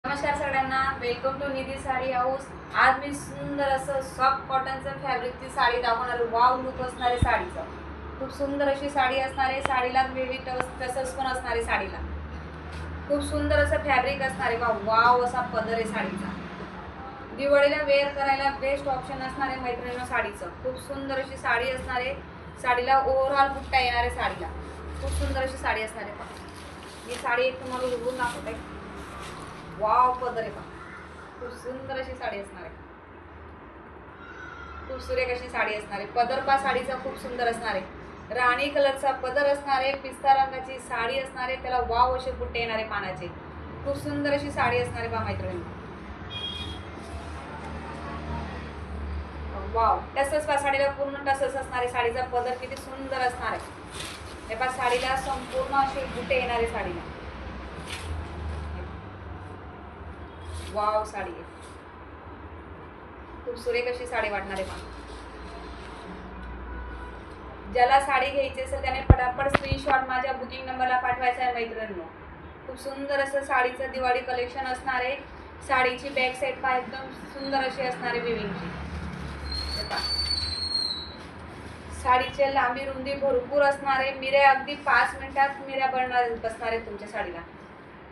नमस्कार सगळ्यांना, welcome to Nidhi Saree House. आज मी सुंदर असं सॉफ्ट कॉटनचं फॅब्रिकची साडी दाखवणार आहे। वाव लुक असणारे साडीचं, खूप सुंदर अशी साडी असणार आहे। साडीला वेगळी टसल्स पण असणार आहे। साडीला खूप सुंदर असं फॅब्रिक असणार आहे। वाव असा पदर आहे साडीचा। दिवाळीला वेअर करायला बेस्ट ऑप्शन असणार आहे मैत्रिणींनो साडीचं। खूप सुंदर अशी साडी असणार आहे। साडीला ओव्हरऑल बुट्टा येणार आहे। साडीला खूप सुंदर अशी साडी असणार आहे। ही साडी एक तुम्हाला उघडून दाखवते। वाव पदर आहे, खूप सुंदर अशी साडी असणार आहे। खूप सुरेख अशी साडी असणार आहे। पदर पा साडीचा खूप सुंदर असणार आहे। राणी कलरचा पदर असणार आहे। पिस्ता रंगाची साडी असणार आहे। त्याला वाव असे बुट्टे येणार आहे पानाचे। खूप सुंदर अशी साडी असणार आहे बा मैत्रिणींनो। वाव टसल्स पा साडीला पूर्ण टसल्स असणार आहे। साडीचा पदर किती सुंदर असणार आहे। हे पा साडीला संपूर्ण असे बुट्टे येणार आहे साडीला। वाव साडी आहे, खूप सुरेख अशी साडी वाटणार आहे। ज्याला साडी घ्यायची असेल त्याने पटापट स्क्रीनशॉट माझ्या बुकिंग नंबरला पाठवायचा आहे मैत्रिणींनो। खूप सुंदर असं साडीचं दिवाळी कलेक्शन असणार आहे। साडीची बॅक साईड पा एकदम सुंदर अशी असणार आहे विविंगची। साडीची लांबी रुंदी भरपूर असणार आहे। मिऱ्या अगदी 5 मिनिटात मिऱ्या बसणार आहेत तुमच्या साडीला।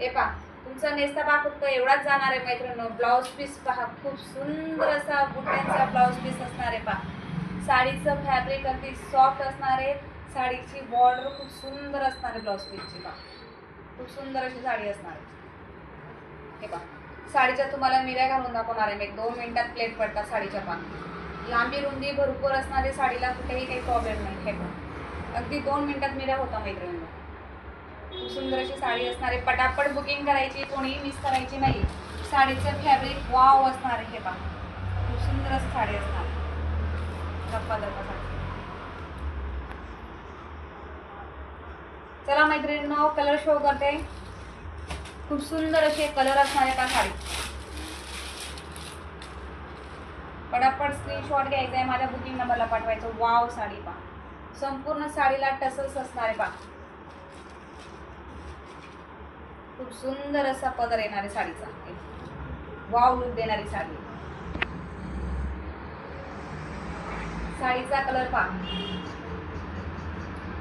हे पा तुमचा नेसता पा फक्त एवढाच जाणार आहे मैत्रिणींनो। ब्लाउज पीस पहा, खूप सुंदर असा बुट्ट्यांचा ब्लाउज पीस असणार आहे। पहा साडीचं फॅब्रिक अगदी सॉफ्ट असणार आहे। साडीची बॉर्डर खूप सुंदर असणार आहे। ब्लाउज पीसची पहा खूप सुंदर अशी साडी असणार आहे। हे पहा साडीच्या तुम्हाला मिऱ्या घालून दाखवणार आहे मी। 2 मिनिटात प्लेट पडतात साडीच्या पा। लांबी रुंदी भरपूर असणारी साडीला कुठेही काही प्रॉब्लेम नाही। हे पहा अगदी 2 मिनिटात मिऱ्या होता मैत्रिणींनो। खूप सुंदर अशी साडी असणार आहे। पटापट बुकिंग करायची, कोणीही मिस करायची नाही। साडीचं फॅब्रिक वाव असणार आहे। हे पहा खूप सुंदर अशी साडी असणार आहे। चला मैत्रिणींनो कलर शो करते। खूप सुंदर असे कलर असणार आहे का साडी। पटापट स्क्रीनशॉट घ्यायचा आहे, माझ्या बुकिंग नंबरला पाठवायचं। वाव साडी पहा, संपूर्ण साडीला टसल्स असणार आहे पहा। खूप सुंदर असा पदर येणार आहे साडीचा। वाव लुक देणारी साडी। साडीचा कलर पहा,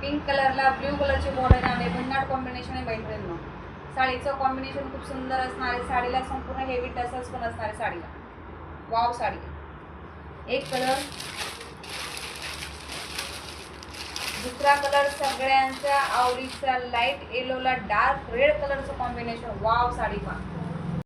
पिंक कलरला ब्ल्यू कलरची बॉर्डर आहे। भन्नाट कॉम्बिनेशन आहे मैत्रिणींनो। साडीचं कॉम्बिनेशन खूप सुंदर असणार आहे। साडीला संपूर्ण हेवी टसल्स पण असणार आहे साडीला। वाव साडी। एक कलर, दुसरा कलर सगळ्यांच्या आवडीचा लाईट येलोला डार्क रेड कलरचं कॉम्बिनेशन। वाव साडी पहा